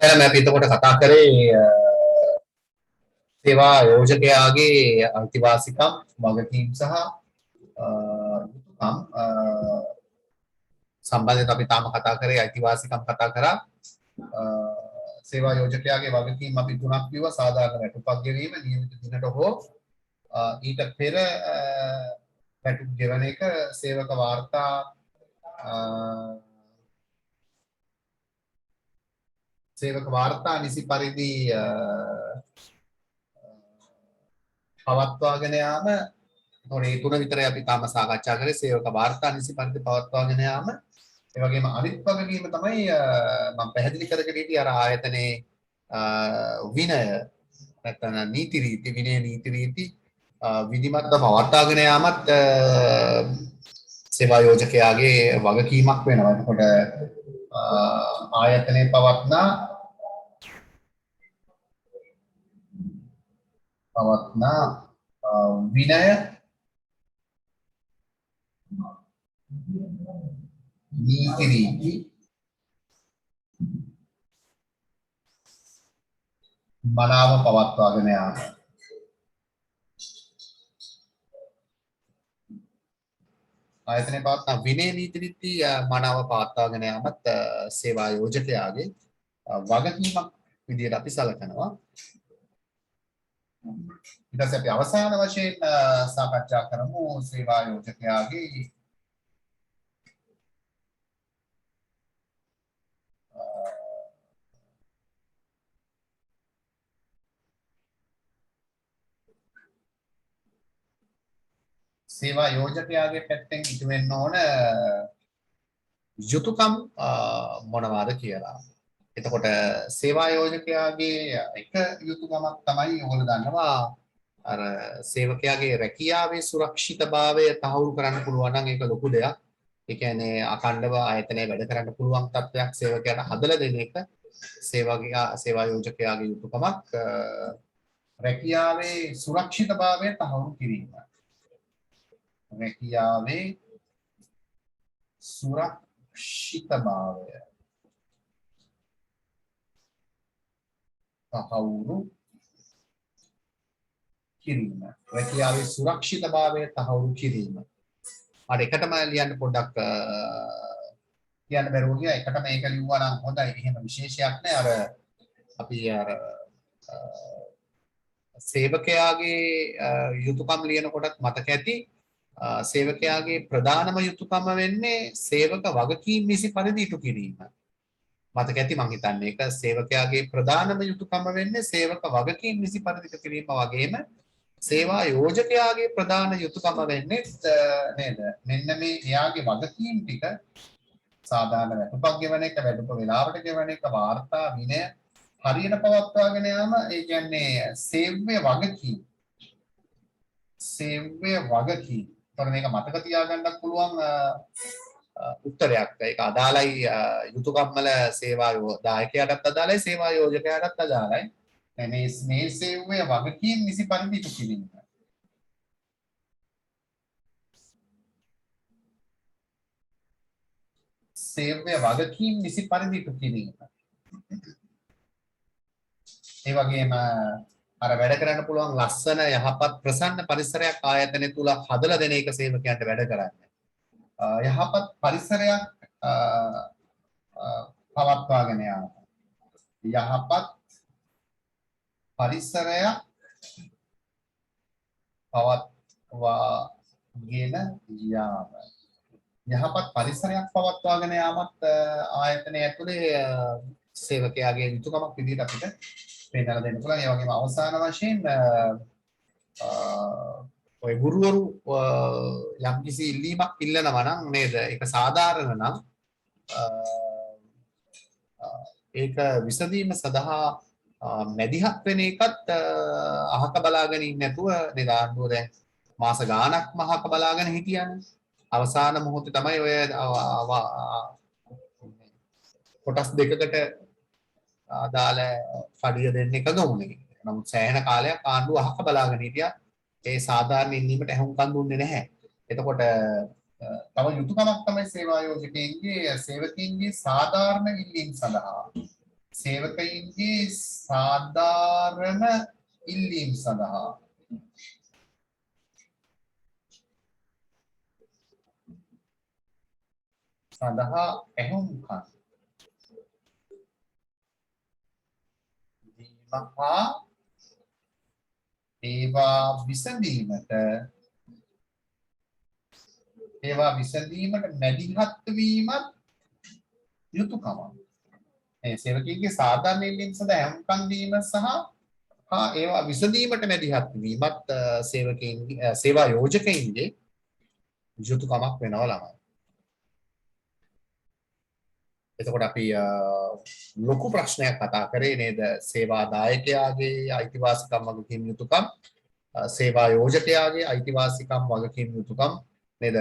मैं अभी तो कथा करे सेवा योजකයාගේ අයිතිවාසිකම් වගකීම් සහ යුතුකම් සම්බන්ධයෙන් අපි තාම කතා කරේ අයිතිවාසිකම් කතා කරා සේවා යෝජකයාගේ වගකීම් අපි තුනක් කිව්වා සාධාරණ වැටුපක් ගෙවීම නියමිත දිනට හෝ ඊට පෙර වැටුප් ගෙවන එක සේවක වාර්තා නිසි පරිදි පවත්වාගෙන යාම ඒ තුන විතරයි අපි තාම සාකච්ඡා කරේ සේවක වාර්තා නිසි පරිදි පවත්වාගෙන යාම ඒ වගේම අනිත් වගකීම තමයි මම පැහැදිලි කරගෙන හිටියේ අර ආයතනයේ විනය නැත්නම් නීති රීති විනය නීති රීති විධිමත්ව පවත්වාගෙන යාමත් සේවා යෝජකයාගේ වගකීමක් වෙනවා. එතකොට ආයතනයේ පවත්නා විනය නීති රීති මනාව පවත්වාගෙන යාම. ආයතනයේ පවත්නා විනය නීති රීති මනාව පවත්වාගෙන යාමත් සේවා යෝජකයාගේ වගකීමක් විදියට අපි සලකනවා. ඊට පස්සේ අපි අවසාන වශයෙන් සාකච්ඡා කරමු සේවා යෝජකයාගේ සේවා යෝජකයාගේ පැත්තෙන් ඉටු වෙන්න ඕන යුතුයකම් මොනවාද කියලා. එතකොට සේවා යෝජකයාගේ එක යුතුයකමක් තමයි ඔයගොල්ලෝ දන්නවා අර සේවකයාගේ රැකියාවේ සුරක්ෂිතභාවය තහවුරු කරන්න පුළුවන් නම් ඒක ලොකු දෙයක්. ඒ කියන්නේ අඛණ්ඩව ආයතනයේ වැඩ කරන්න පුළුවන් තත්ත්වයක් සේවකයාට හදලා දෙන එක සේවා යෝජකයාගේ යුතුයකමක්. රැකියාවේ සුරක්ෂිතභාවය තහවුරු කිරීම. රැකියාවේ සුරක්ෂිතභාවය තහවුරු කිරීම. රැකියාවේ සුරක්ෂිතභාවය තහවුරු කිරීම. අර එකටම ලියන්න පොඩ්ඩක් කියන්න බැරුව ගියා. එකටම ඒක ලිව්වා නම් හොඳයි. එහෙම විශේෂයක් නැහැ. අර අපි අර සේවකයාගේ යුතුයකම් ලියනකොටත් මතක ඇති සේවකයාගේ ප්‍රධානම යුතුයකම වෙන්නේ සේවක වගකීම් නිසි පරිදි ඉටු කිරීම. මතක ඇති මං හිතන්නේ ඒක සේවකයාගේ ප්‍රධානම යුතුයකම වෙන්නේ සේවක වගකීම් නිසි පරිදි ඉටු කිරීම වගේම සේවා යෝජකයාගේ ප්‍රධාන යුතුයකම වෙන්නේ නේද? මෙන්න මේ එයාගේ වගකීම් ටික සාධාරණ වැටුපක් ගෙවන එක, වැටුප වේලාවට ගෙවන එක, වාර්තා විනය හරියට පවත්වාගෙන යාම ඒ කියන්නේ සේව්‍ය වගකීම්. ඒතකොට මේක මතක තියාගන්නත් පුළුවන් උත්තරයක්. ඒක අදාළයි යුතුයකම් වල සේවා දායකයාටත් අදාළයි සේවා යෝජකයාටත් අදාළයි. මේ සේවය වගකීම් නිසි පරිදි ඉටු කිරීම. සේවය වගකීම් නිසි පරිදි ඉටු කිරීම. ඒ වගේම අර වැඩ කරන්න පුළුවන් ලස්සන යහපත් ප්‍රසන්න පරිසරයක් ආයතනය තුල හදලා දෙන එක සේවකයන්ට වැඩ කරන්නේ. යහපත් පරිසරයක් පවත්වාගෙන යාම. යහපත් පරිසරයක් පවත්වාගෙන යාම. යහපත් පරිසරයක් පවත්වාගෙන යාමත් ආයතනය ඇතුලේ සේවකයාගේ යුතුයකමක් විදිහට අපිට පෙන්නලා දෙන්න පුළුවන්. ඒ වගේම අවසාන වශයෙන් ඔය ගුරුවරු යම්කිසි ඉල්ලීමක් ඉල්ලනවා නම් නේද? ඒක සාධාරණ නම් ඒක විසඳීම සඳහා මැදිහත් වෙන එකත් අහක බලාගෙන ඉන්නේ නැතුව නේද? ආණ්ඩුව දැන් මාස ගාණක් මහක බලාගෙන හිටියන්නේ. අවසාන මොහොතේ තමයි ඔය කොටස් දෙකකට අදාළ පඩිය දෙන්න එකග වුණේ. නමුත් සෑහෙන කාලයක් ආණ්ඩුව අහක බලාගෙන හිටියා. ඒ සාධාරණ ඉල්ලීමට ඇහුම්කන් දුන්නේ නැහැ. එතකොට තව යුතුයකමක් තමයි සේවා යෝජකයන්ගේ සේවකයන්ගේ සාධාරණ ඉල්ලීම් සඳහා සේවකයින්ගේ සාධාරණ ඉල්ලීම් සඳහා ඇහුම්කන් දීම හා ඒවා විසඳීමට මැදිහත් වීමත් යුතුයකමක්. ඒ සේවකීන්ගේ සාධාරණ ඉල්ලීම් සඳහා ඇහුම්කන් දීම සහ ඒවා විසඳීමට මැදිහත් වීමත් සේවකීන්ගේ සේවා යෝජකයින්ගේ යුතුයකමක් වෙනවා ළමයි. එතකොට අපි ලොකු ප්‍රශ්නයක් කතා කරේ නේද? සේවා දායකයාගේ අයිතිවාසිකම් වගකීම් යුතුයකම්, සේවා යෝජකයාගේ අයිතිවාසිකම් වගකීම් යුතුයකම් නේද?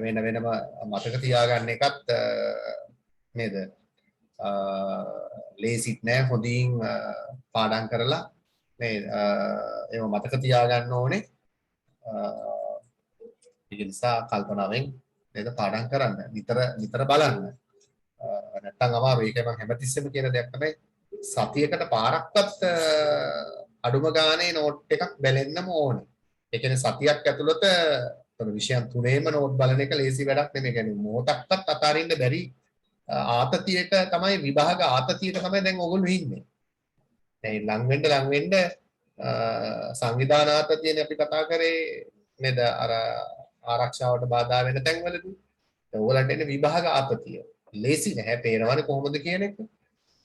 වෙන වෙනම මතක තියාගන්න එකත් නේද? ලේසිත් නෑ හොඳින් පාඩම් කරලා නේද? ඒව මතක තියාගන්න ඕනේ. ඒ නිසා කල්පනාවෙන් නේද පාඩම් කරන්න. නිතර බලන්න. නැත්තම් අමාරුයි. ඒක මම හැමතිස්සෙම කියන දෙයක් තමයි සතියකට පාරක්වත් අඩුම ගානේ නෝට් එකක් බැලෙන්නම ඕනේ. ඒ කියන්නේ සතියක් ඇතුළත විෂයන් තුනේම නෝට් බලන එක ලේසි වැඩක් නෙමෙයි. කියන්නේ මොහොතක්වත් අතාරින්න බැරි ආතතියක තමයි විභාග ආතතියට තමයි දැන් ඔයගොල්ලෝ ඉන්නේ. දැන් ලඟ වෙන්න සංවිධාන ආතතියනේ අපි කතා කරේ නේද? අර ආරක්ෂාවට බාධා වෙන තැන්වලදී. දැන් ඔයගලන්ට එන්නේ විභාග ආතතිය. ලේසි නැහැ පේනවනේ කොහොමද කියන එක.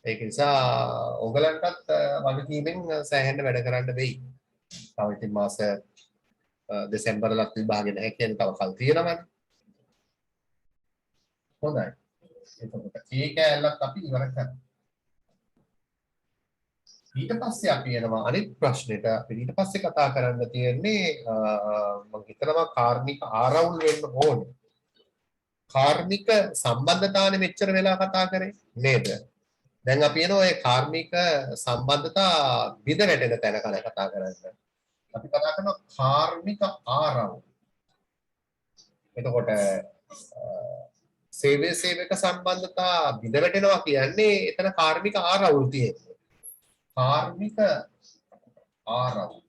ඒක නිසා ඔයගලන්ටත් වගකීමෙන් සෑහෙන්න වැඩ කරන්න වෙයි. තව ඉතින් මාස දෙසැම්බරලත් විභාගෙ නැහැ කියන තව කල් තියෙනවනේ. හොඳයි. එතකොට ඒක ඇල්ලත් අපි ඉවර කරමු. ඊට පස්සේ අපි යනවා අනිත් ප්‍රශ්නෙට. අපි ඊට පස්සේ කතා කරන්න තියෙන්නේ මම හිතනවා කාර්මික ආරවුල් වෙන්න ඕනේ. කාර්මික සම්බන්ධතාවනේ මෙච්චර වෙලා කතා කරේ නේද? දැන් අපි එනවා ඒ කාර්මික සම්බන්ධතා විද වැටෙන තැන කතා කරන්න. අපි කතා කරනවා කාර්මික ආරවුල්. එතකොට සේවක සම්බන්ධතා විද වැටෙනවා කියන්නේ එතන කාර්මික ආරවුල් තියෙන්නේ. කාර්මික ආරවුල්.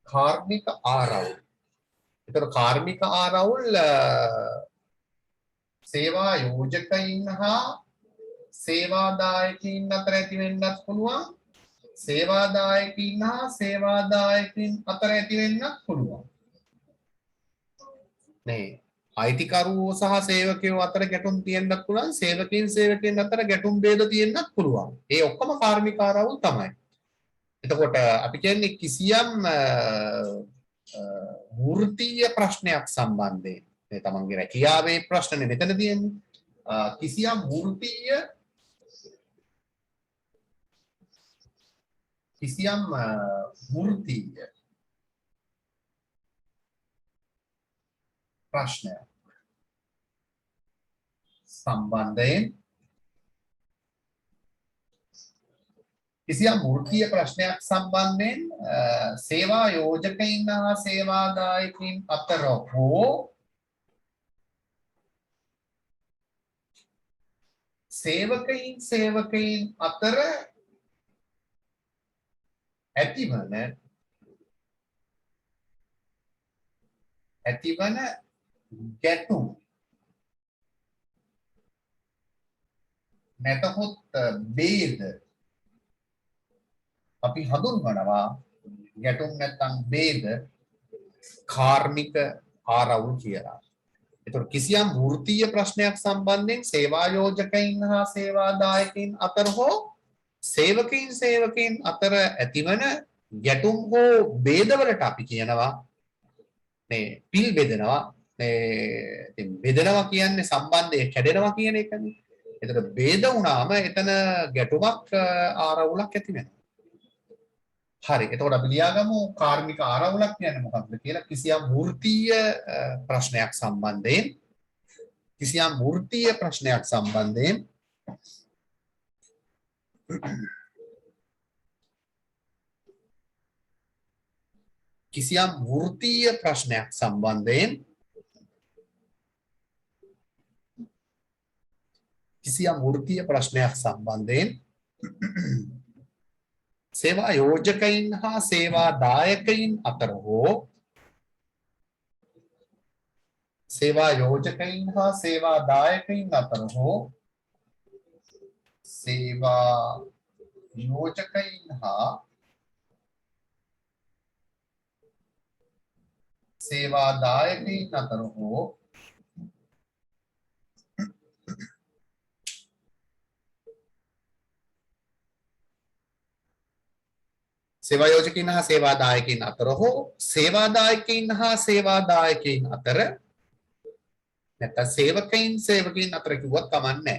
කාර්මික ආරවුල්. ඒතර කාර්මික ආරවුල් සේවා යෝජකයින් හා සේවාදායකයින් අතර ඇති වෙන්නත් පුළුවන්. සේවාදායකයින් හා සේවාදායකයින් අතර ඇති වෙන්නත් පුළුවන්. නේ අයිතිකරුවෝ සහ සේවකයෝ අතර ගැටුම් තියෙන්නත් පුළුවන්. සේවකයන් අතර ගැටුම් ભેද තියෙන්නත් පුළුවන්. ඒ ඔක්කොම කාර්මික ආරවුල් තමයි. එතකොට අපි කියන්නේ කිසියම් වෘත්තීය ප්‍රශ්නයක් සම්බන්ධයෙන් මේ තමන්ගේ රැකියාවේ ප්‍රශ්නේ මෙතන තියෙන්නේ. කිසියම් වෘත්තීය ප්‍රශ්නයක් සම්බන්ධයෙන් කිසියම් වෘත්තීය ප්‍රශ්නයක් සම්බන්ධයෙන් සේවා යෝජකයින් හා සේවාදායකයින් අතර හෝ සේවකයින් අතර ඇතිවන ගැටුම් නැතහොත් ભેද අපි හඳුන්වනවා ගැටුම් නැත්නම් ભેද කාර්මික ආරවුල් කියලා. ඒතකොට කිසියම් වෘත්තීය ප්‍රශ්නයක් සම්බන්ධයෙන් සේවා යෝජකයින් හා සේවාදායකයින් අතර හෝ සේවකයින් අතර ඇතිවන ගැටුම් හෝ ભેදවලට අපි කියනවා මේ පිල් බෙදනවා. ඉතින් බෙදනවා කියන්නේ සම්බන්ධය කැඩෙනවා කියන එකනේ. ඒතර ભેද වුණාම එතන ගැටුමක් ආරවුලක් ඇති වෙනවා. හරි. එතකොට අපි ලියාගමු කාර්මික ආරවුලක් කියන්නේ මොකක්ද කියලා. කිසියම් වෘත්තීය ප්‍රශ්නයක් සම්බන්ධයෙන් කිසියම් වෘත්තීය ප්‍රශ්නයක් සම්බන්ධයෙන් සේවා යෝජකයින් හා සේවා දායකයින් අතර හෝ සේවා යෝජකයින් හා සේවා දායකයින් අතර හෝ සේවා යෝජකයින් හා සේවා දායකයින් අතර හෝ සේවා යෝජකයින් හා සේවා දායකයින් අතර හෝ සේවා දායකයින් හා සේවා දායකයින් අතර නැත්නම් සේවකයින් අතර කිව්වත් කමක් නැහැ.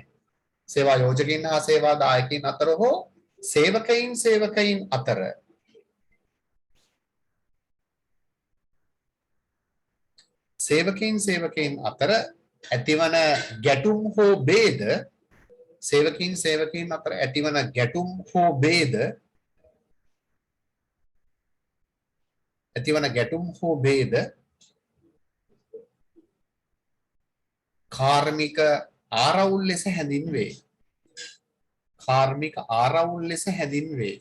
සේවා යෝජකයින් හා සේවා දායකයින් අතර හෝ සේවකයින් අතර සේවකයින් අතර ඇතිවන ගැටුම් හෝ ભેද සේවකයින් අතර ඇතිවන ගැටුම් හෝ ભેද කාර්මික ආරවුල් ලෙස හැඳින්වේ. කාර්මික ආරවුල් ලෙස හැඳින්වේ.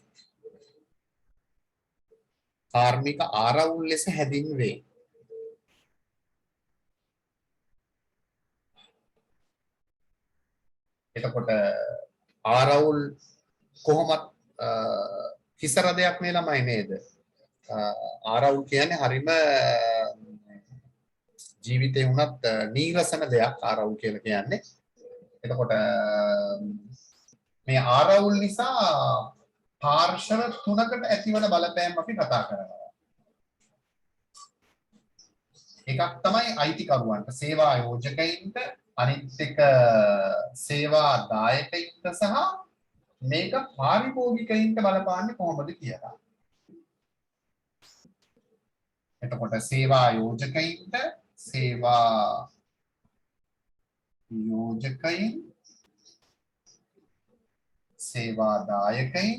කාර්මික ආරවුල් ලෙස හැඳින්වේ. එතකොට ආරවුල් කොහොමත් හිසර දෙයක් නේ ළමයි නේද? ආරවුල් කියන්නේ හරිම ජීවිතේ වුණත් නීරසන දෙයක් ආරවුල් කියලා කියන්නේ. එතකොට මේ ආරවුල් නිසා පාර්ශව තුනකට ඇතිවන බලපෑම් අපි කතා කරනවා. එකක් තමයි අයිතිකරුවන්ට සේවා යෝජකයින්ට, අනිත් එක සේවා දායකයින්ට සහ මේක පාරිභෝගිකයින්ට බලපාන්නේ කොහොමද කියලා. එතකොට සේවා යෝජකයින් සේවා දායකයින්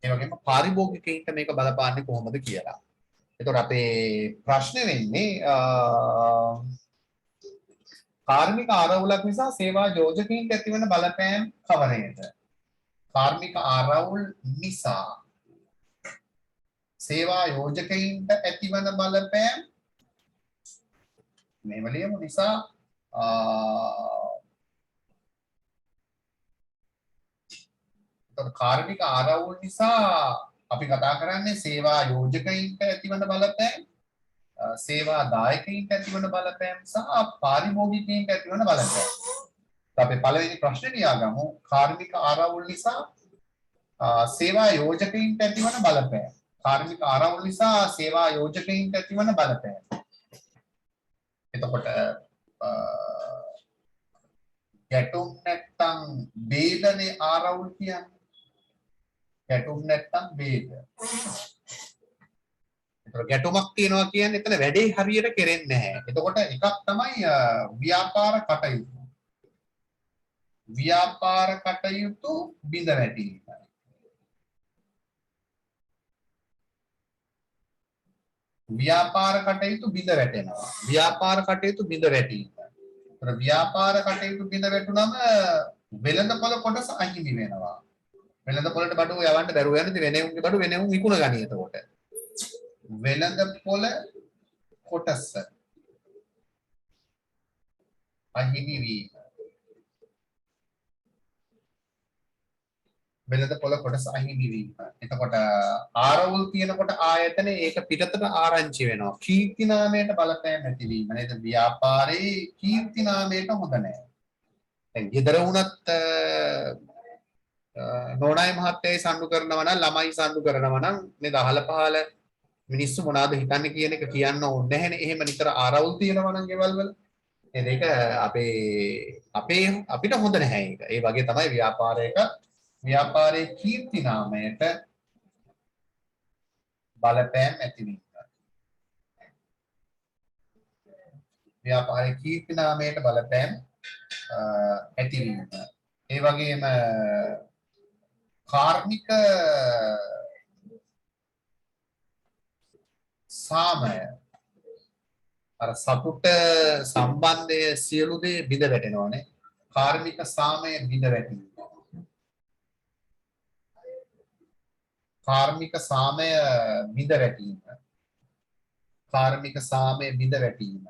ඒ වගේම පාරිභෝගිකයින්ට මේක බලපාන්නේ කොහොමද කියලා. එතකොට අපේ ප්‍රශ්නේ වෙන්නේ කාර්මික ආරවුලක් නිසා සේවා යෝජකයින්ට ඇතිවන බලපෑම් කවරේද? කාර්මික ආරවුල් නිසා සේවා යෝජකයින්ට ඇතිවන බලපෑම් මේ වලියම නිසා කාර්මික ආරවුල් නිසා අපි කතා කරන්නේ සේවා යෝජකයින්ට ඇතිවන බලපෑම්, සේවා දායකයින්ට ඇතිවන බලපෑම් සහ පාරිභෝගිකයින්ට ඇතිවන බලපෑම්. අපි පළවෙනි ප්‍රශ්නේ ලියාගමු. කාර්මික ආරවුල් නිසා සේවා යෝජකයින්ට ඇතිවන බලපෑම්. කාර්මික ආරවුල් නිසා සේවා යෝජකයින්ට ඇතිවන බලපෑම. එතකොට ගැටුම් නැත්තම් ભેදනේ ආරවුල් කියන්නේ. ගැටුම් නැත්තම් ભેද. එතකොට ගැටුමක් තියෙනවා කියන්නේ එතන වැඩේ හරියට කෙරෙන්නේ නැහැ. එතකොට එකක් තමයි ව්‍යාපාර කටයුතු. ව්‍යාපාර කටයුතු බිඳ වැටීම. ව්‍යාපාර කටයුතු බිඳ වැටෙනවා. ව්‍යාපාර කටයුතු බිඳ වැටීම. ඒතර ව්‍යාපාර කටයුතු බිඳ වැටුනම වෙළඳපොළ කොටස අහිමි වෙනවා. වෙළඳපොළට බඩුව යවන්න බැරුව යනදී වෙනෙවුන්ගේ බඩුව වෙනෙවුන් විකුණ ගනී. එතකොට වෙළඳපොළ කොටස අහිමි වීම. වෙළඳපොළ කොටස අහිමි වීම. එතකොට ආරවුල් කියනකොට ආයතනේ ඒක පිටතට ආරංචි වෙනවා. කීර්ති නාමයට බලපෑම් ඇතිවීම නේද? ව්‍යාපාරේ කීර්ති නාමයට හොඳ නැහැ. දැන් ගෙදර වුණත් නෝනායි මහත්තයයි සම්ඩු කරනවා නම් ළමයි සම්ඩු කරනවා නම් නේද? අහල පහල මිනිස්සු මොනවද හිතන්නේ කියන එක කියන්න ඕනේ නැහැනේ. එහෙම නිතර ආරවුල් තියෙනවා නම් ගෙවල් වල නේද? ඒක අපිට හොඳ නැහැ ඒක. ඒ වගේ තමයි ව්‍යාපාරයක ව්‍යාපාරයේ කීර්ති නාමයට බලපෑම් ඇතිවීම. ව්‍යාපාරයේ කීර්ති නාමයට බලපෑම් ඇතිවීම. ඒ වගේම කාර්මික සාමය අර සතුට සම්බන්ධය සියලු දේ බිඳ වැටෙනවානේ. කාර්මික සාමය බිඳ වැටීම. කාර්මික සාමය බිඳ වැටීම. කාර්මික සාමය බිඳ වැටීම.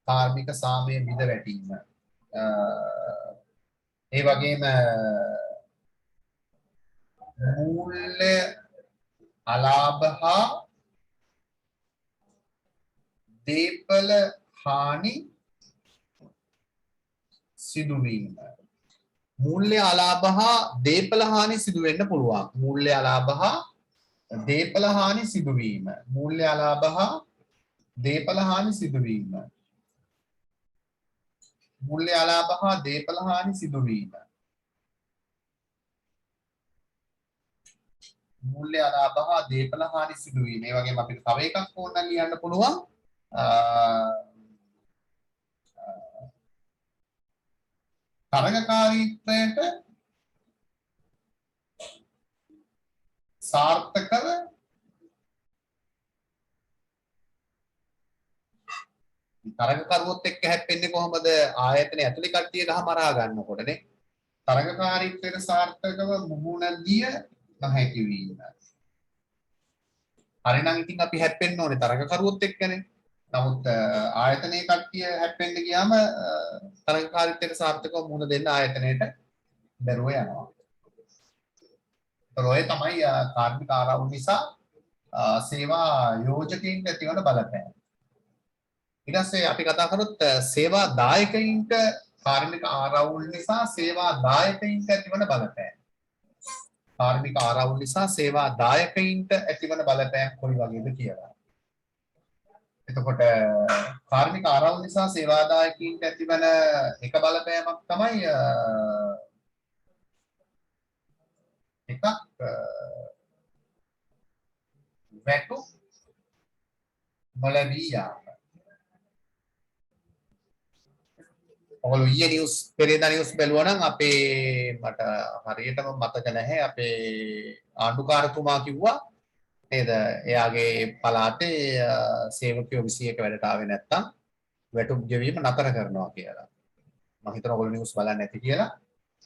කාර්මික සාමය බිඳ වැටීම. ඒ වගේම මූල්‍ය අලාභ හා දේපල හානි සිදුවීම. මූල්‍ය අලාභ හා දේපල හානි සිදු වෙන්න පුළුවන්. මූල්‍ය අලාභ හා දේපල හානි සිදුවීම. මූල්‍ය අලාභ හා දේපල හානි සිදුවීම. මූල්‍ය අලාභ හා දේපල හානි සිදුවීම. මූල්‍ය අලාභ හා දේපල හානි සිදුවීම. ඒ වගේම අපිට තව එකක් ඕනනම් ලියන්න පුළුවන්. තරගකාරීත්වයට සාර්ථකව තරගකරුවොත් එක්ක හැප්පෙන්නේ කොහොමද? ආයතනය ඇතුලේ කට්ටිය ගහ මරා ගන්නකොටනේ. තරගකාරීත්වයට සාර්ථකව මුහුණ දිය නොහැකි වීම. හරිනම් ඉතින් අපි හැප්පෙන්න ඕනේ තරගකරුවොත් එක්කනේ. නමුත් ආයතනයේ කට්ටිය හැප්පෙන්න ගියාම තරගකාරීත්වයට සාර්ථකව මුහුණ දෙන්න ආයතනයට බැරුව යනවා. ඒතර ඔය තමයි කාර්මික ආරවුල් නිසා සේවා යෝජකයින්ට ඇතිවන බලපෑම. ඊට පස්සේ අපි කතා කරොත් සේවා දායකයින්ට කාර්මික ආරවුල් නිසා සේවා දායකයින්ට ඇතිවන බලපෑම. කාර්මික ආරවුල් නිසා සේවා දායකයින්ට ඇතිවන බලපෑම කොයි වගේද කියලා. එතකොට කාර්මික ආරවුල් නිසා සේවා දායකයින්ට ඇතිවන එක බලපෑමක් තමයි එකක් වැටු නොලැබී යාම. ඔයගොල්ලෝ ඊයේ නිවුස් පෙරේදා නිවුස් බැලුවා නම් අපේ මට හරියටම මතක නැහැ අපේ ආණ්ඩුකාරතුමා කිව්වා නේද එයාගේ පළාතේ සේවකයෝ 21 වැඩට ආවේ නැත්තම් වැටුප් ගෙවීම නතර කරනවා කියලා. මම හිතනවා ඔයගොල්ලෝ නිවුස් බලන්නේ නැති කියලා.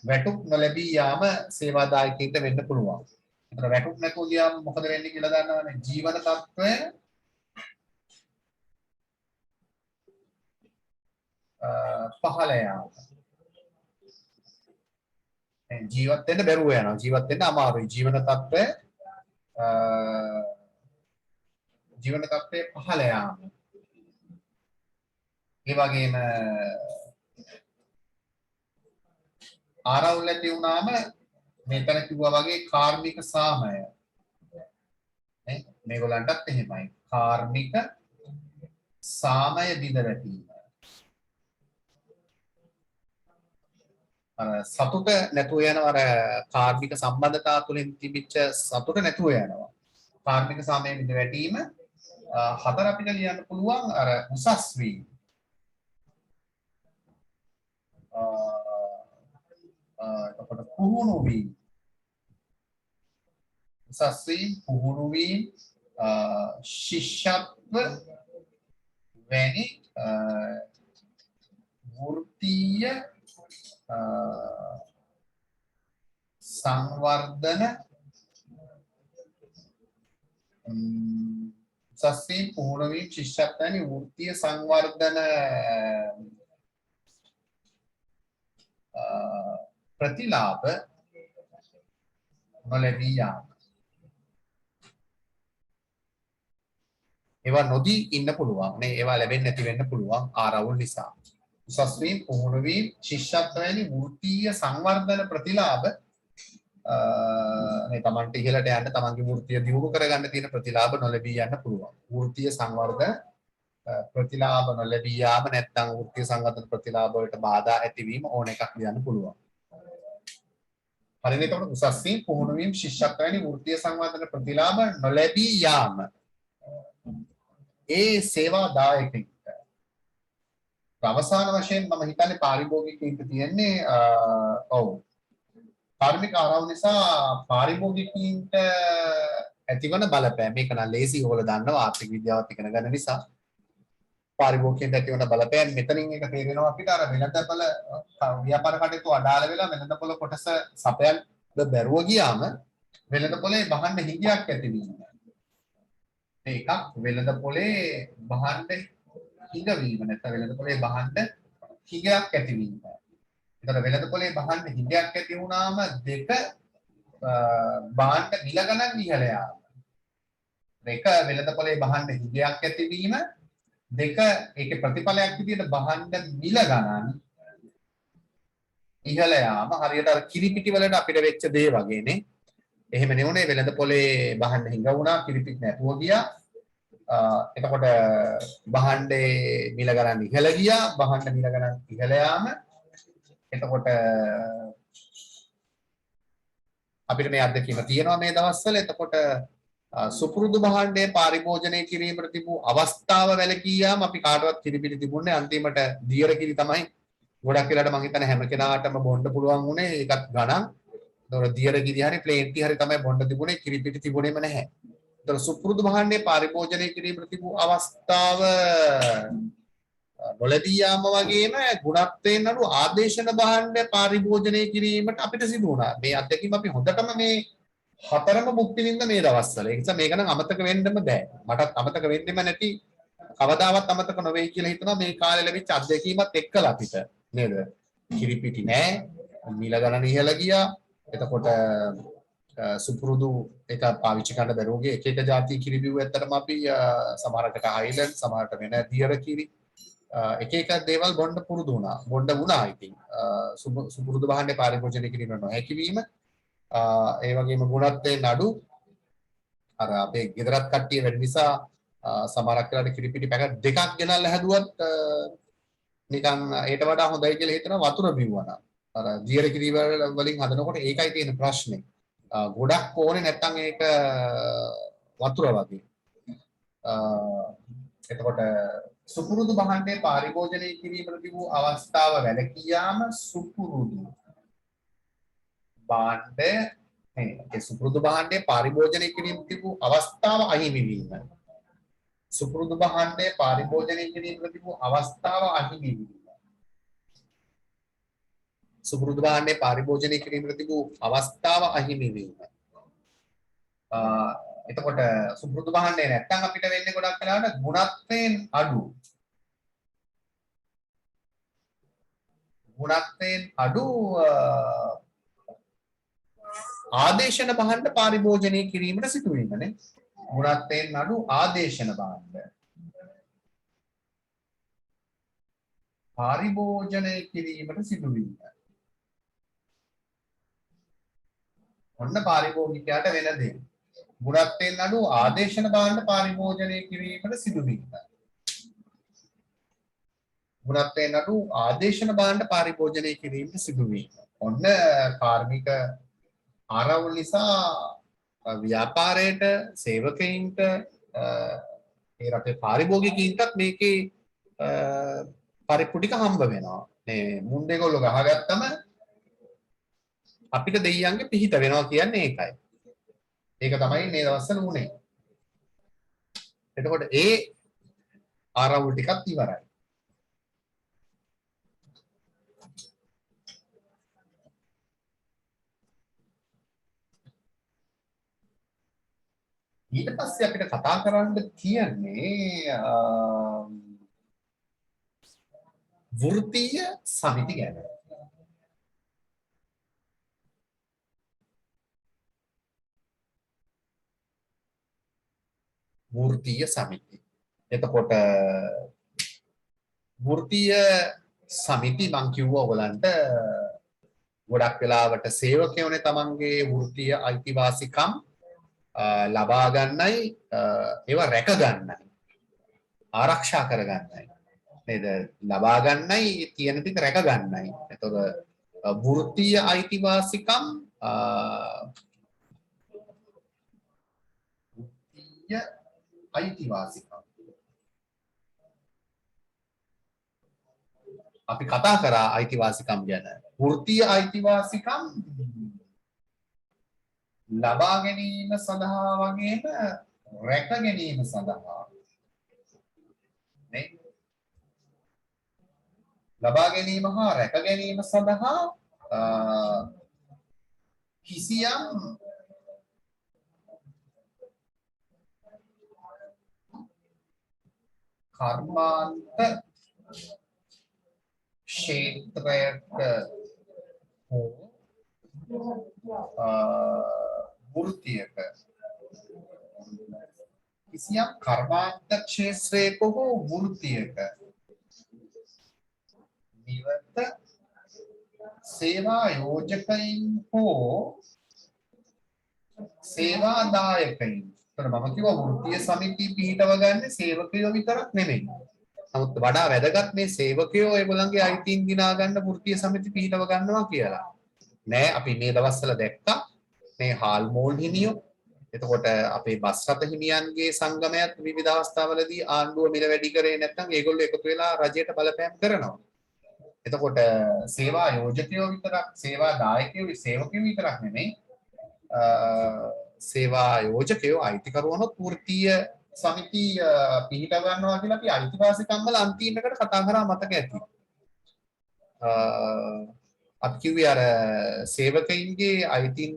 වැටුප් නොලැබී යාම සේවාදායකයින්ට වෙන්න පුළුවන්. ඒතර වැටුප් නැතුව ගියාම මොකද වෙන්නේ කියලා දන්නවනේ. ජීවන තත්ත්වය පහළ යාම. ජීවත් වෙන්න බැරුව යනවා. ජීවත් වෙන්න අමාරුයි. ජීවන තත්ත්වය පහළ යාම. ඒ වගේම ආරවුල් ඇති වුණාම මෙතන කිව්වා වගේ කාර්මික සාමය නේ මේගොල්ලන්ටත් එහෙමයි. කාර්මික සාමය බිඳ වැටීම. සතුට නැතුව යනවා. අර කාර්මික සම්බන්ධතා තුළින් තිබිච්ච සතුට නැතුව යනවා. කාර්මික සාමය බිඳ වැටීම. හතර අපිට ලියන්න පුළුවන් අර උසස් වීම. එතකොට පුහුණු වීම. උසස් වීම, පුහුණු වීම, ශිෂ්‍යත්ව වැනි වෘත්තීය සංවර්ධන උසස් වීම, පුහුණු වීම, ශිෂ්‍යත්ව වැනි වෘත්තීය සංවර්ධන ප්‍රතිලාභ නොලැබී යාම. ඒවා නොදී ඉන්න පුළුවන් නේ. ඒවා ලැබෙන්නේ නැති වෙන්න පුළුවන් ආරවුල් නිසා. උසස් වීම, පුහුණු වීම, ශිෂ්‍යත්ව වැනි වෘත්තීය සංවර්ධන ප්‍රතිලාභ මේ Tamanට ඉහළට යන්න තමන්ගේ වෘත්තිය දියුණු කරගන්න තියෙන ප්‍රතිලාභ නොලැබී යන්න පුළුවන්. වෘත්තීය සංවර්ධන ප්‍රතිලාභ නොලැබී යාම නැත්නම් වෘත්තීය සංවර්ධන ප්‍රතිලාභ වලට බාධා ඇතිවීම ඕන එකක් ලියන්න පුළුවන්. හරිද? එතකොට උසස් වීම, පුහුණු වීම, ශිෂ්‍යත්ව වැනි වෘත්තීය සංවර්ධන ප්‍රතිලාභ නොලැබී යාම. ඒ සේවා දායකයින්ට අවසාන වශයෙන් මම හිතන්නේ පාරිභෝගිකයින්ට තියෙන්නේ කාර්මික ආරවුල් නිසා පාරිභෝගිකයින්ට ඇතිවන බලපෑම මේක නම් ලේසි ඔයගොල්ලෝ දන්නවා ආර්ථික විද්‍යාවත් ඉගෙන ගන්න නිසා පාරිභෝගිකයන්ට ඇතිවන බලපෑම මෙතනින් එක තේරෙනවා අපිට අර වෙළඳපොළ ව්‍යාපාර කටයුතු අඩාල වෙලා වෙළඳපොළ කොටස සපයන්න බැරුව ගියාම වෙළඳපොළේ බහන්න හිගයක් ඇතිවීම. මේකක් වෙළඳපොළේ බහන්න හිගවීම නැත්නම් වෙළඳපොළේ බහන්න හිගයක් ඇතිවීම. ඒතර වෙළඳපොළේ බහන්න හිගයක් ඇති වුණාම දෙක බාන්න මිල ගණන් ඉහළ යාම. දෙක වෙළඳපොළේ බහන්න හිගයක් ඇතිවීම දෙක ඒකේ ප්‍රතිඵලයක් විදිහට බහන්න මිල ගණන් ඉහළ යාම හරියට අර කිරිපිටි වලට අපිට වෙච්ච දේ වගේනේ. එහෙම නෙවුනේ වෙළඳපොලේ බහන්න හිඟ වුණා කිරිපිටි නැතුව ගියා. එතකොට බහන්නේ මිල ගණන් ඉහළ ගියා. බහන්න මිල ගණන් ඉහළ යාම. එතකොට අපිට මේ අත්දැකීම තියෙනවා මේ දවස්වල. එතකොට සුපුරුදු භාණ්ඩයේ පරිභෝජනය කිරීමට තිබූ අවස්ථාව වැළකී යාම අපි කාටවත් කිරිපිටි තිබුණේ අන්තිමට දියර කිරි තමයි ගොඩක් වෙලාට මම හිතන්නේ හැම කෙනාටම බොන්න පුළුවන් උනේ ඒකත් ගණන්. ඒතකොට දියර කිරි හරි ප්ලේන් ටී හරි තමයි බොන්න තිබුණේ කිරිපිටි තිබුණේම නැහැ. ඒතකොට සුපුරුදු භාණ්ඩයේ පරිභෝජනය කිරීමට තිබූ අවස්ථාව නොලැබී යාම වගේම ගුණත්වයෙන් අඩු ආදේශන භාණ්ඩ පරිභෝජනය කිරීමට අපිට සිදු වුණා. මේ අත්දැකීම අපි හොඳටම මේ හතරම මුක්ති විඳ මේ දවස්වල. ඒ නිසා මේක නම් අමතක වෙන්නම බෑ. මටත් අමතක වෙන්නෙම නැති කවදාවත් අමතක නොවේයි කියලා හිතනවා මේ කාලේ ලැබිච්ච අත්දැකීමත් එක්කලා අපිට නේද? කිරිපිටි නෑ, මිල ගණන ඉහළ ගියා. එතකොට සුපුරුදු එක පාවිච්චි කරන්න බැරුවගේ එක එක જાති කිරි බිව්ව ඇත්තටම අපි සමහරකට හයිලන්ඩ් සමහරට වෙන දියර කිරි එක එක දේවල් බොන්න පුරුදු වුණා. බොන්න වුණා ඉතින්. සුපුරුදු භාණ්ඩේ පරිභෝජනය කිරීම නොහැකි වීම ඒ වගේම ගුණත්වයෙන් අඩු අර අපේ ගෙදරත් කට්ටිය වැඩි නිසා සමහරක් වෙලාවට කිරිපිටි පැකට් දෙකක් ගෙනල්ලා හැදුවත් නිකන් ඒට වඩා හොඳයි කියලා හිතනවා වතුර බිව්වනම්. අර දියර කිරි වලින් හදනකොට ඒකයි තියෙන ප්‍රශ්නේ. ගොඩක් ඕනේ නැත්තම් ඒක වතුර වගේ. එතකොට සුපුරුදු භාණ්ඩයේ පරිභෝජනය කිරීමට තිබූ අවස්ථාව වැළකී යාම සුපුරුදු භාණ්ඩ ඒ සුපුරුදු භාණ්ඩයේ පරිභෝජනය කිරීමට තිබූ අවස්ථාව අහිමි වීම. සුපුරුදු භාණ්ඩයේ පරිභෝජනය කිරීමට තිබූ අවස්ථාව අහිමි වීම. සුපුරුදු භාණ්ඩයේ පරිභෝජනය කිරීමට තිබූ අවස්ථාව අහිමි වීම. එතකොට සුපුරුදු භාණ්ඩේ නැත්තම් අපිට වෙන්නේ ගොඩක් වෙලාවට ගුණත්වයෙන් අඩු. ගුණත්වයෙන් අඩු ආදේශන භාණ්ඩ පරිභෝජනය කිරීමට සිදුවීමනේ. ගුණත්වයෙන් අඩු ආදේශන භාණ්ඩ පරිභෝජනය කිරීමට සිදුවීම. ඔන්න පාරිභෝගිකයාට වෙන දේ. ගුණත්වයෙන් අඩු ආදේශන භාණ්ඩ පරිභෝජනය කිරීමට සිදුවීම. ගුණත්වයෙන් අඩු ආදේශන භාණ්ඩ පරිභෝජනය කිරීමට සිදුවීම. ඔන්න කාර්මික ආරවුල් නිසා ව්‍යාපාරයට සේවකයින්ට ඒ රටේ පාරිභෝගිකයින්ටත් මේකේ පරිප්පු ටික හම්බ වෙනවා. මේ මුන් දෙකොල්ලෝ ගහගත්තම අපිට දෙයියන්ගේ පිහිට වෙනවා කියන්නේ ඒකයි. ඒක තමයි මේ දවස්වල වුනේ. එතකොට ඒ ආරවුල් ටිකත් ඉවරයි. ඊට පස්සේ අපිට කතා කරන්න කියන්නේ වෘත්තීය සමිති ගැන. වෘත්තීය සමිති. එතකොට වෘත්තීය සමිති මං කිව්වා ඔයගලන්ට ගොඩක් වෙලාවට සේවකයෝනේ තමන්ගේ වෘත්තීය අයිතිවාසිකම් ලබා ගන්නයි ඒවා රැක ගන්නයි ආරක්ෂා කර ගන්නයි නේද ලබා ගන්නයි තියෙන ටික රැක ගන්නයි. එතකොට වෘත්තීය අයිතිවාසිකම් වෘත්තීය අයිතිවාසිකම් අපි කතා කරා අයිතිවාසිකම් ගැන. වෘත්තීය අයිතිවාසිකම් ලබා ගැනීම සඳහා වගේම රැක ගැනීම සඳහා නේ ලබා ගැනීම හා රැක ගැනීම සඳහා කිසියම් කර්මාන්ත ක්ෂේත්‍රයක හෝ වෘත්තියක කිසියම් කර්මාන්ත ක්ෂේත්‍රයක හෝ වෘත්තියක නිරත සේවා යෝජකයින් හෝ සේවාදායකයින්. ඒතර මම කිව්වා වෘත්තීය සමිතිය පිහිටව ගන්න සේවකයෝ විතරක් නෙමෙයි. නමුත් වඩා වැදගත් මේ සේවකයෝ ඒගොල්ලන්ගේ අයිතීන් දිනා ගන්න වෘත්තීය සමිති පිහිටව ගන්නවා කියලා. නෑ අපි මේ දවස්වල දැක්කා මේ හාල් මෝල් හිමියෝ එතකොට අපේ බස් රථ හිමියන්ගේ සංගමයක් විවිධ අවස්ථාවලදී ආණ්ඩුව මිල වැඩි කරේ නැත්නම් ඒගොල්ලෝ එකතු වෙලා රජයට බලපෑම් කරනවා. එතකොට සේවා යෝජකයෝ විතරක් සේවා දායකයෝ සේවකයෝ විතරක් නෙමෙයි සේවා යෝජකයෝ අයිතිකරුවනොත් වෘත්තීය සමිති පිහිට ගන්නවා කියලා අපි අයිතිවාසිකම් වල අන්තිමකට කතා කරා මතක ඇති. අපි කිව්වේ අර සේවකයින්ගේ අයිතීන්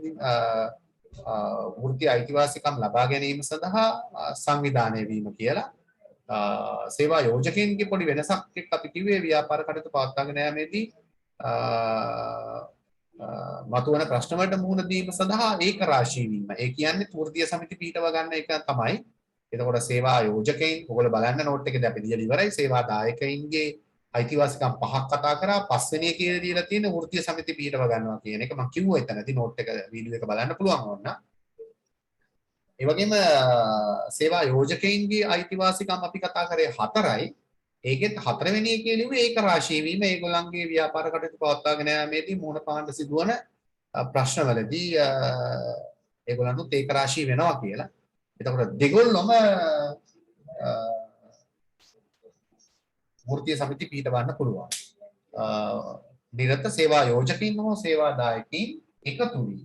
වෘත්තීය අයිතිවාසිකම් ලබා ගැනීම සඳහා සංවිධානය වීම කියලා. සේවා යෝජකයන්ගේ පොඩි වෙනසක් එක්ක අපි කිව්වේ ව්‍යාපාර කටයුතු පවත්වාගෙන යාමේදී මතුවන ප්‍රශ්න වලට මුහුණ දීම සඳහා ඒක රාශී වීම. ඒ කියන්නේ වෘත්තීය සමිති පිටව ගන්න එක තමයි. එතකොට සේවා යෝජකයින් ඔයගොල්ලෝ බලන්න නෝට් එකේදී අපි දීලා ඉවරයි. සේවා දායකයින්ගේ අයිතිවාසිකම් පහක් කතා කරා. පස්වෙනි එකේ දීලා තියෙන වෘත්තීය සමිති පිටව ගන්නවා කියන එක මම කිව්වා එතනදී නෝට් එක වීඩියෝ එක බලන්න පුළුවන් ඕන. ඒ වගේම සේවා යෝජකයින්ගේ අයිතිවාසිකම් අපි කතා කරේ 4යි. ඒකෙත් 4 වෙනි එකේ ලිව්වේ ඒක රාශී වීම ඒගොල්ලන්ගේ ව්‍යාපාර කටයුතු පවත්වාගෙන යාමේදී මුහුණ පාන්න සිදුවන ප්‍රශ්නවලදී ඒගොල්ලන්ට ඒක රාශී වෙනවා කියලා. එතකොට දෙගොල්ලොම වෘත්තීය සමිති පිටවන්න පුළුවන්. නිරත සේවා යෝජකයින් හෝ සේවා දායකයින් එකතු වී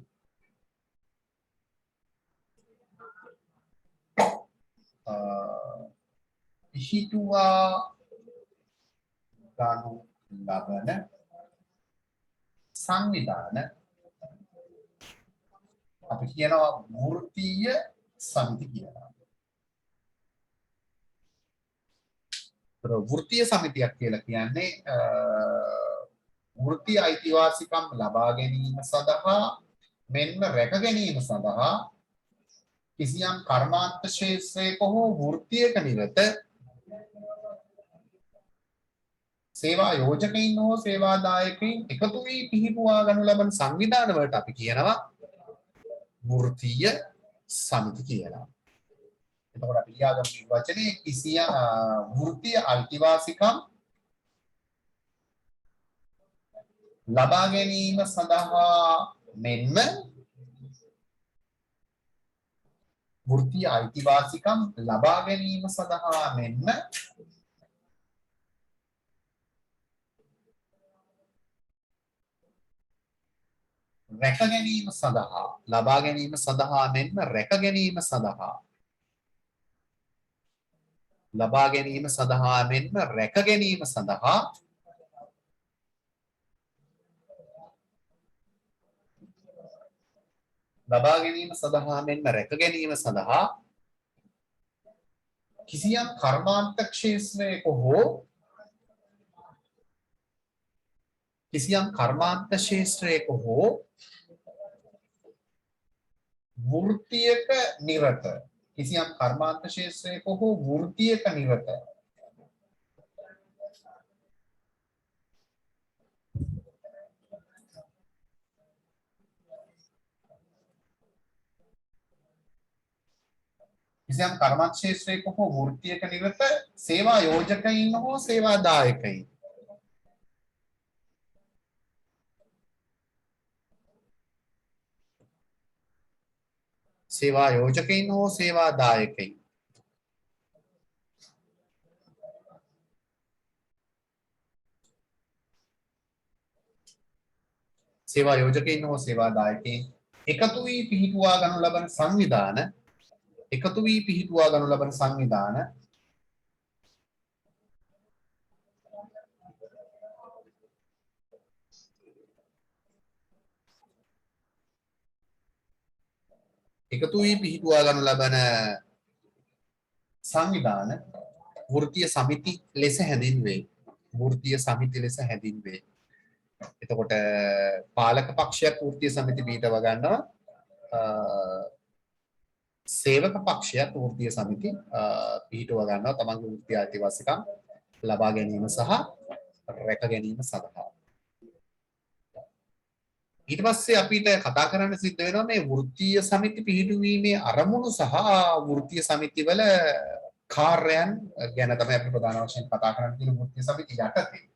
පිහිටුවා ගනු ලබන සංවිධාන අපි කියනවා වෘත්තීය සමිති කියලා. වෘත්තීය සමිතියක් කියලා කියන්නේ වෘත්තීය අයිතිවාසිකම් ලබා ගැනීම සඳහා මෙන්ම රැක ගැනීම සඳහා කිසියම් කර්මාන්ත ක්ෂේත්‍රයක හෝ වෘත්තීයක නිරත සේවා යෝජකයින් හෝ සේවා දායකයින් එකතු වී පිහිටුවා ගනු ලබන සංවිධාන වලට අපි කියනවා වෘත්තීය සමිති කියලා. එතකොට අපි ලියාගමු වචනේ කිසියම් වෘත්තීය අයිතිවාසිකම් ලබා ගැනීම සඳහා මෙන්ම වෘත්තීය අයිතිවාසිකම් ලබා ගැනීම සඳහා මෙන්ම රැක ගැනීම සඳහා ලබා ගැනීම සඳහා මෙන්ම රැක ගැනීම සඳහා ලබා ගැනීම සඳහා මෙන්ම රැක ගැනීම සඳහා ලබා ගැනීම සඳහා මෙන්ම රැක ගැනීම සඳහා කිසියම් කර්මාන්ත ක්ෂේත්‍රයක හෝ කිසියම් කර්මාන්ත ක්ෂේත්‍රයක හෝ වෘත්තීයක නිරත කිසියම් කර්මාන්ත ක්ෂේත්‍රයක හෝ වෘත්තීයක නිරත කිසියම් කර්මාන්ත ක්ෂේත්‍රයක හෝ වෘත්තීයක නිරත සේවා යෝජකයින් හෝ සේවා දායකයින් සේවා යෝජකයින් හෝ සේවා දායකයින් සේවා යෝජකයින් හෝ සේවා දායකයින් එකතු වී පිහිටුවා ගනු ලබන සංවිධාන එකතු වී පිහිටුවා ගනු ලබන සංවිධාන එකතු වී පිහිටුවා ගනු ලබන සංවිධාන වෘත්තීය සමිති ලෙස හැඳින්වේ. වෘත්තීය සමිති ලෙස හැඳින්වේ. එතකොට පාලක පක්ෂයක් වෘත්තීය සමිති පිටව ගන්නවා. සේවක පක්ෂයක් වෘත්තීය සමිති පිටව ගන්නවා තමන්ගේ වෘත්තීය අයිතිවාසිකම් ලබා ගැනීම සහ රැක ගැනීම සඳහා. ඊට පස්සේ අපිට කතා කරන්න සිද්ධ වෙනවා මේ වෘත්තීය සමිති පිහිටුවීමේ අරමුණු සහ වෘත්තීය සමිතිවල කාර්යයන් ගැන තමයි අපි ප්‍රධාන වශයෙන් කතා කරන්න තියෙන වෘත්තීය සමිති යටතේ.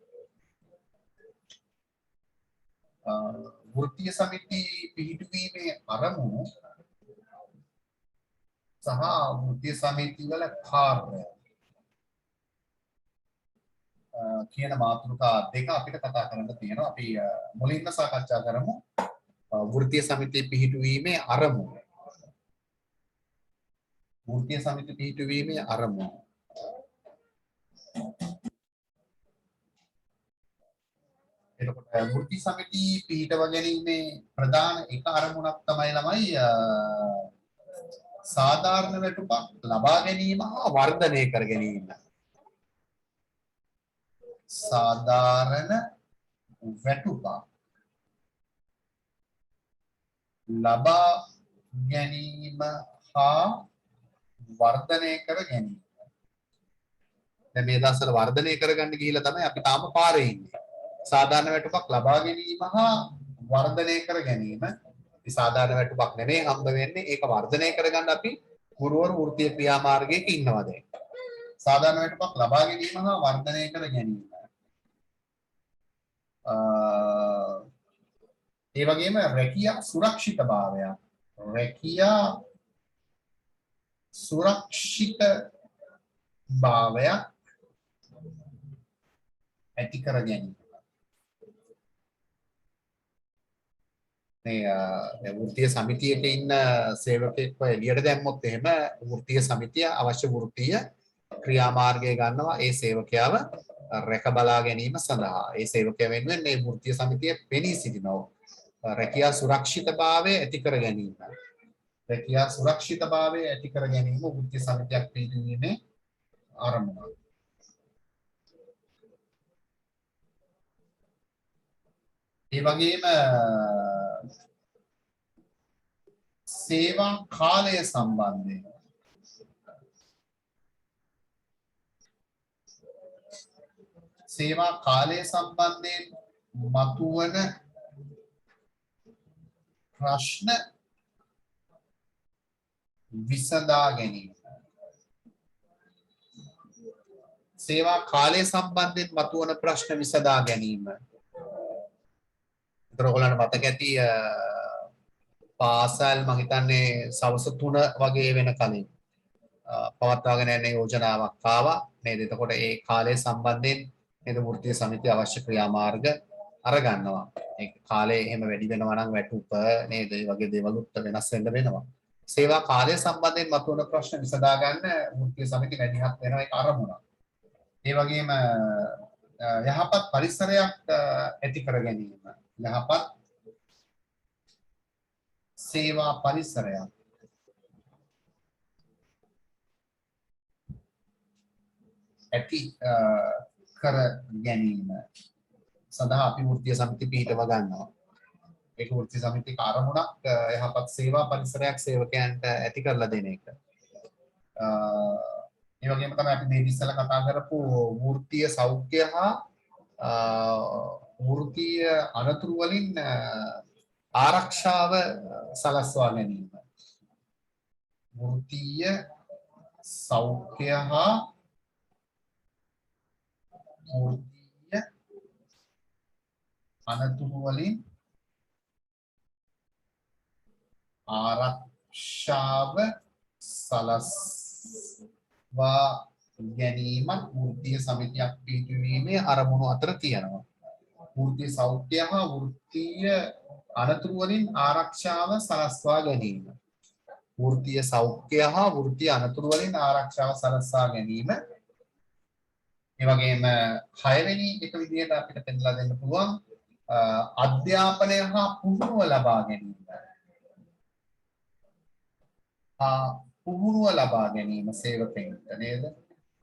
වෘත්තීය සමිති පිහිටුවීමේ අරමුණු සහ වෘත්තීය සමිතිවල කාර්යයන් කියන මාතෘකා දෙක අපිට කතා කරන්න තියෙනවා. අපි මුලින්ම සාකච්ඡා කරමු වෘත්තීය සමිති පිහිටුවීමේ අරමුණ. වෘත්තීය සමිති පිහිටුවීමේ අරමුණ. එතකොට වෘත්තීය සමිති පිහිටව ගැනීමේ ප්‍රධාන එක අරමුණක් තමයි සාධාරණ වැටුපක් ලබා ගැනීම හා වර්ධනය කර ගැනීම. සාධාරණ වැටුපක් ලබා ගැනීම හා වර්ධනය කර ගැනීම. දැන් මේ දවස්වල වර්ධනය කරගන්න ගිහිල්ලා තමයි අපි තාම පාරේ ඉන්නේ. සාධාරණ වැටුපක් ලබා ගැනීම හා වර්ධනය කර ගැනීම. මේ සාධාරණ වැටුපක් නෙමෙයි හම්බ වෙන්නේ. ඒක වර්ධනය කරගන්න අපි ගුරුවරු වෘත්තීය ක්‍රියාමාර්ගයක ඉන්නවා දැන්. සාධාරණ වැටුපක් ලබා ගැනීම හා වර්ධනය කර ගැනීම. ඒ වගේම රැකියා සුරක්ෂිතභාවය රැකියා සුරක්ෂිතභාවය ඇති කර ගැනීම. මේ වෘත්තීය සමිතියක ඉන්න සේවකෙක්ව එළියට දැම්මොත් එහෙම වෘත්තීය සමිතිය අවශ්‍ය වෘත්තීය ක්‍රියාමාර්ගය ගන්නවා ඒ සේවකයාව රැක බලා ගැනීම සඳහා. ඒ සේවකයා වෙනුවෙන් මේ වෘත්තීය සමිතිය පෙනී සිටිනවා. රැකියා සුරක්ෂිතභාවය ඇති කර ගැනීම. රැකියා සුරක්ෂිතභාවය ඇති කර ගැනීම වෘත්තීය සමිතියක් පිළිගැනීමේ ආරම්භය. ඒ වගේම සේවා කාලය සම්බන්ධයෙන් සේවා කාලය සම්බන්ධයෙන් මතුවන ප්‍රශ්න විසඳා ගැනීම. සේවා කාලය සම්බන්ධයෙන් මතුවන ප්‍රශ්න විසඳා ගැනීම. ඒතර ඔයගොල්ලන්ට මතක ඇති පාසල් මම හිතන්නේ සවස් 3 වගේ වෙන කලින් පවත්වාගෙන යන යෝජනාවක් ආවා නේද? එතකොට ඒ කාලය සම්බන්ධයෙන් නේද වෘත්තීය සමිතිය අවශ්‍ය ක්‍රියාමාර්ග අරගන්නවා. ඒ කාලය එහෙම වැඩි වෙනවා නම් වැටුප නේද? ඒ වගේ දේවල් උත් වෙනස් වෙන්න වෙනවා. සේවා කාලය සම්බන්ධයෙන් මතුවන ප්‍රශ්න විසඳා ගන්න වෘත්තීය සමිතිය වැඩිහත් වෙනවා ඒක අරමුණක්. ඒ වගේම යහපත් පරිසරයක් ඇති කර ගැනීම. යහපත් සේවා පරිසරයක් ඇති කර ගැනීම සඳහා අපි වෘත්තීය සමිති පිහිටව ගන්නවා. ඒක වෘත්තීය සමිතික අරමුණක් යහපත් සේවා පරිසරයක් සේවකයන්ට ඇති කරලා දෙන එක. ඒ වගේම තමයි අපි මේ ඉස්සෙල්ලා කතා කරපු වෘත්තීය සෞඛ්‍ය හා වෘත්තීය අනතුරු වලින් ආරක්ෂාව සලස්වා ගැනීම. වෘත්තීය සෞඛ්‍ය හා වෘත්තීය අනතුරු වලින් ආරක්ෂාව සලස්වා ගැනීමත් වෘත්තීය සමිතියක් පිහිටුවීමේ අරමුණු අතර තියෙනවා. වෘත්තීය සෞඛ්‍ය හා වෘත්තීය අනතුරු වලින් ආරක්ෂාව සලස්වා ගැනීම. වෘත්තීය සෞඛ්‍ය හා වෘත්තීය අනතුරු වලින් ආරක්ෂාව සලස්වා ගැනීම. ඒ වගේම 6 වෙනි එක විදිහට අපිට පෙන්නලා දෙන්න පුළුවන් අධ්‍යාපනය හා පුහුණුව ලබා ගැනීම. පුහුණුව ලබා ගැනීම සේවකයන්ට නේද?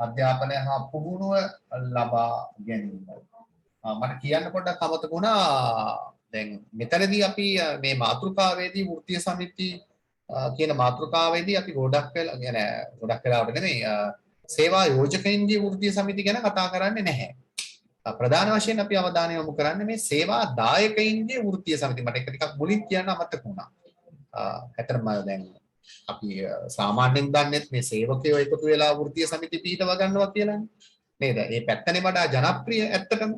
අධ්‍යාපනය හා පුහුණුව ලබා ගැනීම. මට කියන්න පොඩ්ඩක් අමතක වුණා. දැන් මෙතනදී අපි මේ මාතෘකාවේදී වෘත්තීය සමිති කියන මාතෘකාවේදී අපි ගොඩක් වෙලාවට නෙමෙයි සේවා යෝජකයින්ගේ වෘත්තීය සමිති ගැන කතා කරන්නේ නැහැ. ප්‍රධාන වශයෙන් අපි අවධානය යොමු කරන්නේ මේ සේවා දායකයින්ගේ වෘත්තීය සමිති. මට ඒක ටිකක් මුලින් කියන්න අමතක වුණා. ඇත්තටම දැන් අපි සාමාන්‍යයෙන් දන්නේ මේ සේවකයෝ එකතු වෙලා වෘත්තීය සමිති පිටව ගන්නවා කියලානේ. නේද? මේ පැත්තනේ වඩා ජනප්‍රිය ඇත්තටම.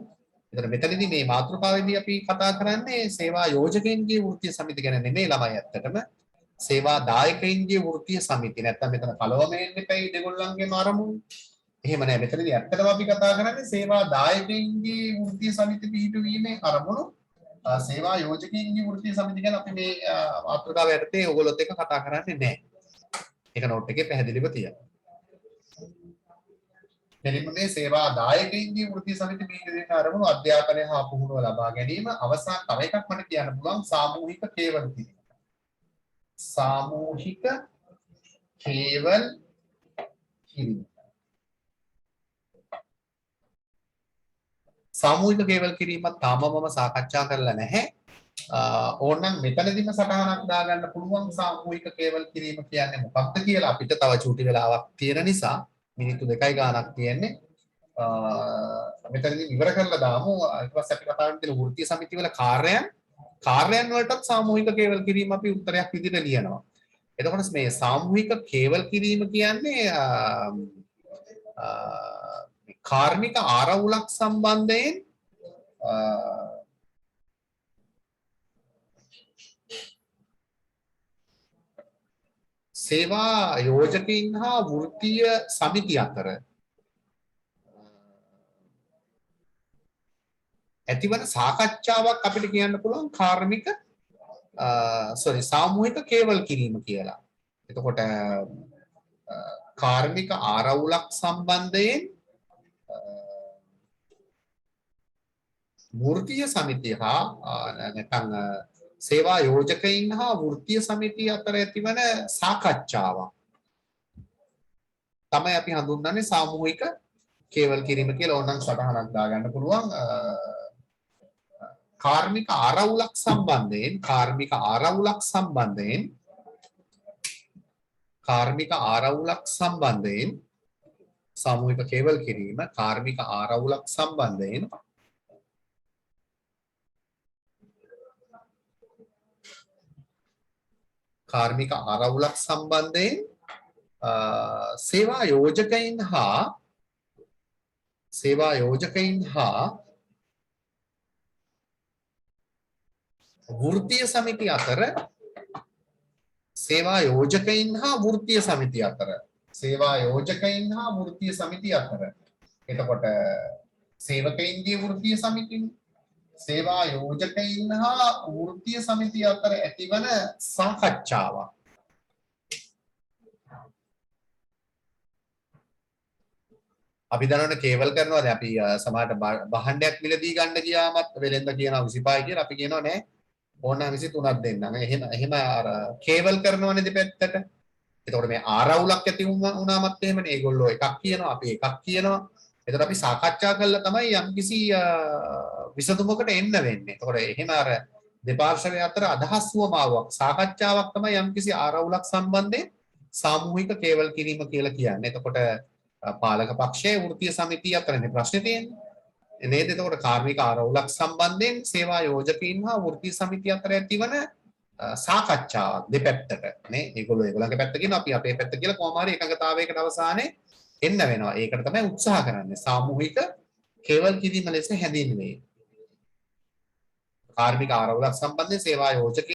ඒතර මෙතනදී මේ මාතෘකාවේදී අපි කතා කරන්නේ සේවා යෝජකයින්ගේ වෘත්තීය සමිති ගැන නෙමෙයි ළමයි ඇත්තටම. සේවා දායකයින්ගේ වෘත්තීය සමිති. නැත්තම් මෙතන කලවමෙන් ඉපැයි දෙගොල්ලන්ගේම අරමුණු. එහෙම නැහැ. මෙතනදී ඇත්තටම අපි කතා කරන්නේ සේවා දායකයින්ගේ වෘත්තීය සමිති පිහිටුවීමේ අරමුණු. සේවා යෝජකයින්ගේ වෘත්තීය සමිති ගැන අපි මේ මාතෘකාව යටතේ ඔයගොල්ලොත් එක්ක කතා කරන්නේ නැහැ. ඒක නෝට් එකේ පැහැදිලිව තියන්න. එනිමුනේ සේවා දායකයින්ගේ වෘත්තීය සමිති පිහිටුවීමේ අරමුණු අධ්‍යාපනය හා පුහුණුව ලබා ගැනීම. අවසාන තව එකක් මට කියන්න පුළුවන් සාමූහික කේවල කිරීම. सामूहिक केवल किरीम. सामूहिक केवल किरीम තාම මම සාකච්ඡා කරලා නැහැ. ඕනනම් මෙතනදිම සටහනක් දාගන්න පුළුවන් සාමූහික කේවල් කිරීම කියන්නේ මොකක්ද කියලා. අපිට තව චූටි වෙලාවක් තියෙන නිසා මිනිත්තු 2යි ගාණක් තියෙන්නේ. මෙතනදී ඉවර කරලා දාමු. ඊට පස්සේ අපි කතා කරන වෘත්තීය සමිති වල කාර්යයන් වලටත් සාමූහික කේවල් කිරීම අපි උත්තරයක් විදිහට ලියනවා. එතකොට මේ සාමූහික කේවල් කිරීම කියන්නේ කාර්මික ආරවුලක් සම්බන්ධයෙන් සේවා යෝජකයින් හා වෘත්තීය සමිති අතර ඇතිවන සාකච්ඡාවක් අපිට කියන්න පුළුවන් කාර්මික සාමූහික කේවල් කිරීම කියලා. එතකොට කාර්මික ආරවුලක් සම්බන්ධයෙන් වෘත්තීය සමිතිය හා නැත්නම් සේවා යෝජකයින් හා වෘත්තීය සමිතිය අතර ඇතිවන සාකච්ඡාවක් තමයි අපි හඳුන්වන්නේ සාමූහික කේවල් කිරීම කියලා. ඕනනම් සටහනක් දාගන්න පුළුවන්. කාර්මික ආරවුලක් සම්බන්ධයෙන් සාමූහික කේවල් කිරීම කාර්මික ආරවුලක් සම්බන්ධයෙන් සේවා යෝජකයින් හා වෘත්තීය සමිති අතර එතකොට සේවකයින්ගේ වෘත්තීය සමිතිය සේවා යෝජකයින් හා වෘත්තීය සමිතිය අතර ඇතිවන සාකච්ඡාවක්. අපි දන්නවනේ කේවල් කරනවා. දැන් අපි සමහරට භාණ්ඩයක් මිලදී ගන්න ගියාමත් වෙලෙන්ද කියනවා 25 කියලා. අපි කියනවා නෑ ඕනනම් 23ක් දෙන්නම්. එහෙම අර කේවල් කරනවනේ දෙපැත්තට. එතකොට මේ ආරවුලක් ඇති වුණාමත් එහෙමනේ. ඒගොල්ලෝ එකක් කියනවා අපි එකක් කියනවා. එතකොට අපි සාකච්ඡා කළා තමයි යම්කිසි විසඳුමකට එන්න වෙන්නේ. එතකොට එහෙම අර දෙපාර්ශ්වය අතර අදහස් වමාවක් සාකච්ඡාවක් තමයි යම්කිසි ආරවුලක් සම්බන්ධයෙන් සාමූහික කේවල් කිරීම කියලා කියන්නේ. එතකොට පාලක පක්ෂයේ වෘත්තීය සමිතිය අතරනේ ප්‍රශ්නේ තියෙන්නේ නේද? එතකොට කාර්මික ආරවුලක් සම්බන්ධයෙන් සේවා යෝජකයින් හා වෘත්තීය සමිතිය අතර ඇතිවන සාකච්ඡාවක් දෙපැත්තට නේ. ඒගොල්ලන්ගේ පැත්ත කියන අපි අපේ පැත්ත කියලා කොහොම හරි එකඟතාවයකට අවසානයේ එන්න වෙනවා. ඒකට තමයි උත්සාහ කරන්නේ. සාමූහික කේවල් කිරීම ලෙස හැඳින්වේ. කාර්මික ආරවුලක් සම්බන්ධයෙන් සේවා යෝජක